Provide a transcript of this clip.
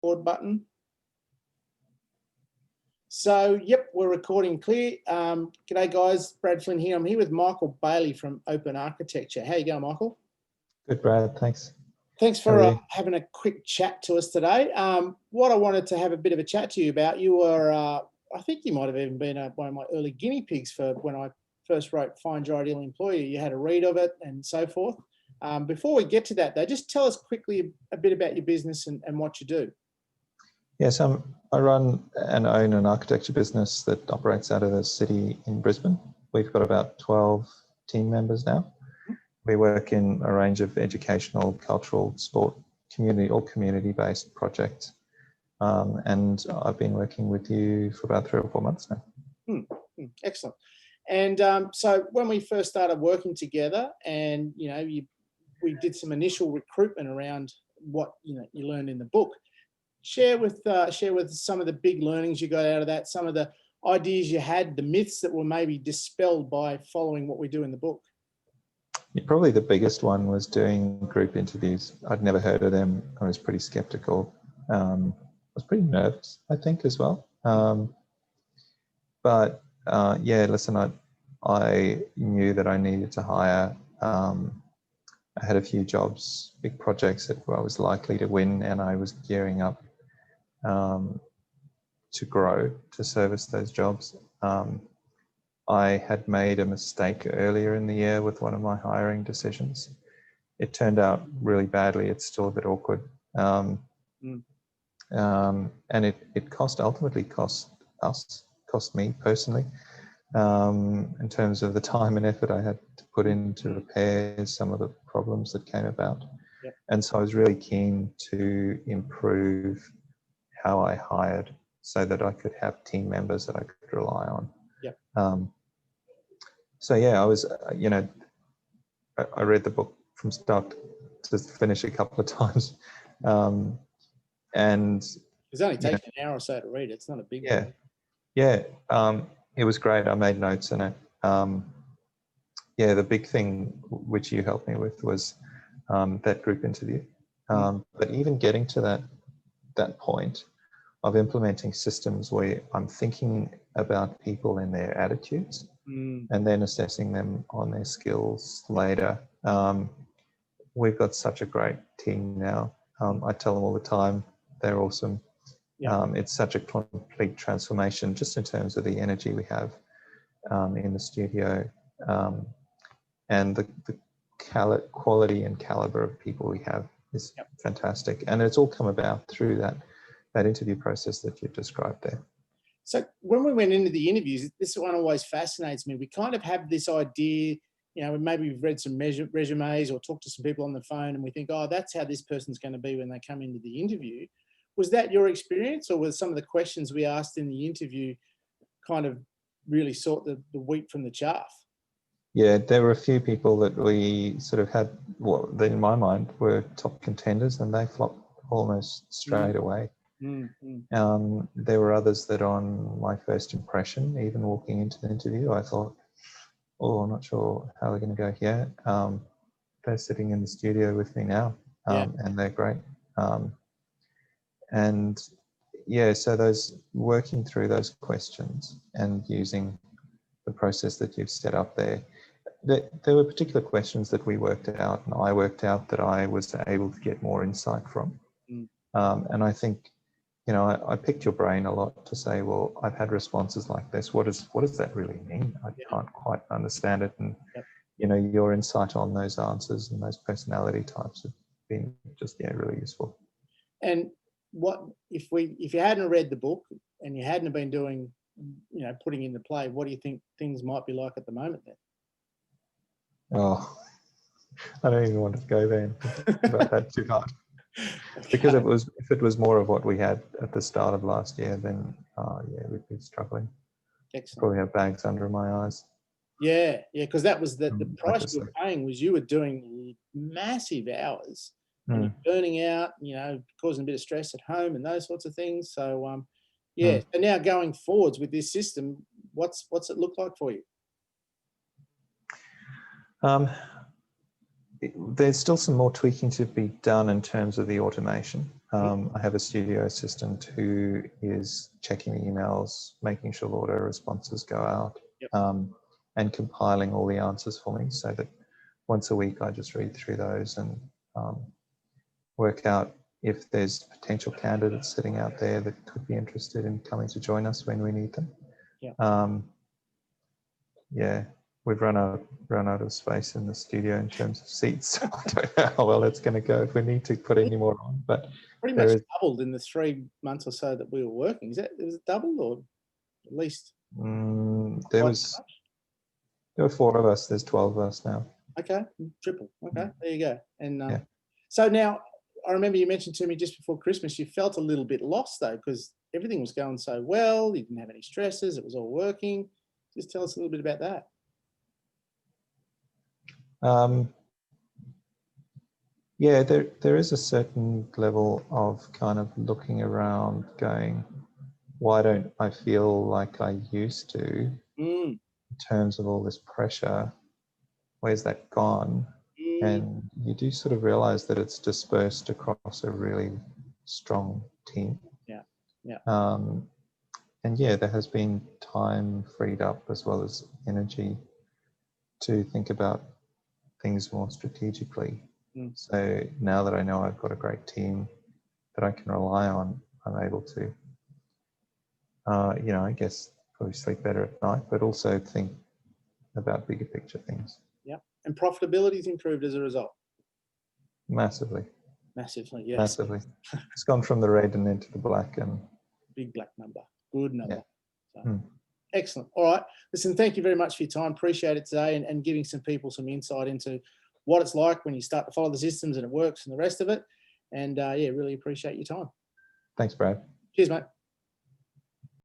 Record button. So, yep, we're recording clear. G'day guys, Brad Flynn here. I'm here with Michael Bailey from Open Architecture. How you going, Michael? Good, Brad, thanks. Thanks for having a quick chat to us today. What I wanted to have a bit of a chat to you about, you were, I think you might have even been one of my early guinea pigs for when I first wrote Find Your Ideal Employer. You had a read of it and so forth. Before we get to that though, just tell us quickly a bit about your business and what you do. Yes, I run and own an architecture business that operates out of the city in Brisbane. We've got about 12 team members now. We work in a range of educational, cultural, sport, all community-based projects. And I've been working with you for about 3 or 4 months now. Excellent. And so when we first started working together, and we did some initial recruitment around what you learned in the book. Share with some of the big learnings you got out of that, some of the ideas you had, the myths that were maybe dispelled by following what we do in the book. Yeah, probably the biggest one was doing group interviews. I'd never heard of them. I was pretty skeptical. I was pretty nervous, I think, as well. But yeah, listen, I knew that I needed to hire. I had a few jobs, big projects that I was likely to win, and I was gearing up to grow, to service those jobs. I had made a mistake earlier in the year with one of my hiring decisions. It turned out really badly. It's still a bit awkward. And it ultimately cost me personally, in terms of the time and effort I had to put into repair some of the problems that came about. Yep. And so I was really keen to improve how I hired so that I could have team members that I could rely on. Yep. So yeah, I was, I read the book from start to finish a couple of times. And it's only taken an hour or so to read. It's not a big one. Yeah. It was great. I made notes in it. Yeah, the big thing which you helped me with was that group interview. But even getting to that point of implementing systems where I'm thinking about people and their attitudes and then assessing them on their skills later. We've got such a great team now. I tell them all the time, they're awesome. Yeah. It's such a complete transformation just in terms of the energy we have in the studio and the quality and caliber of people we have is fantastic. And it's all come about through that interview process that you've described there. So when we went into the interviews, this one always fascinates me. We kind of have this idea, maybe we've read some resumes or talked to some people on the phone and we think, oh, that's how this person's going to be when they come into the interview. Was that your experience, or was some of the questions we asked in the interview kind of really sort the wheat from the chaff? Yeah, there were a few people that we sort of had, that in my mind were top contenders, and they flopped almost straight away. There were others that on my first impression, even walking into the interview, I thought, oh, I'm not sure how they're going to go here. They're sitting in the studio with me now, and they're great. And yeah, so working through those questions and using the process that you've set up there, there were particular questions that we worked out and I worked out that I was able to get more insight from. And I think, I picked your brain a lot to say, well, I've had responses like this. What does that really mean? I can't quite understand it. And, your insight on those answers and those personality types have been just, really useful. And what if you hadn't read the book and you hadn't been doing, putting into play, what do you think things might be like at the moment then? Oh, I don't even want to go there about that too hard. Because if it was more of what we had at the start of last year, then we'd be struggling. Excellent. Probably have bags under my eyes. Yeah, because that was the price you were paying was you were doing massive hours and you're burning out, causing a bit of stress at home and those sorts of things. So so now going forwards with this system, what's it look like for you? There's still some more tweaking to be done in terms of the automation. I have a studio assistant who is checking the emails, making sure auto responses go out, Yep. and compiling all the answers for me, so that once a week I just read through those and work out if there's potential candidates sitting out there that could be interested in coming to join us when we need them. Yeah. Yeah, we've run out of space in the studio in terms of seats. I don't know how well it's going to go if we need to put any more on, but Pretty much doubled in the 3 months or so that we were working. Was it doubled, or at least? There were 4 of us. There's 12 of us now. Okay, triple. Okay, there you go. And Yeah. so now, I remember you mentioned to me just before Christmas, you felt a little bit lost though, because everything was going so well. You didn't have any stresses. It was all working. Just tell us a little bit about that. Yeah, there is a certain level of kind of looking around going, why don't I feel like I used to in terms of all this pressure? Where's that gone? And you do sort of realize that it's dispersed across a really strong team. Yeah, yeah. And yeah, there has been time freed up as well as energy to think about things more strategically. So now that I know I've got a great team that I can rely on, I'm able to, I guess probably sleep better at night, but also think about bigger picture things. Yeah. And profitability's improved as a result. Massively. Massively, yes. Massively. It's gone from the red and into the black, and big black number. Good number. Yeah. So, excellent. All right. Listen, thank you very much for your time. Appreciate it today, and giving some people some insight into what it's like when you start to follow the systems and it works and the rest of it. And yeah, really appreciate your time. Thanks, Brad. Cheers, mate.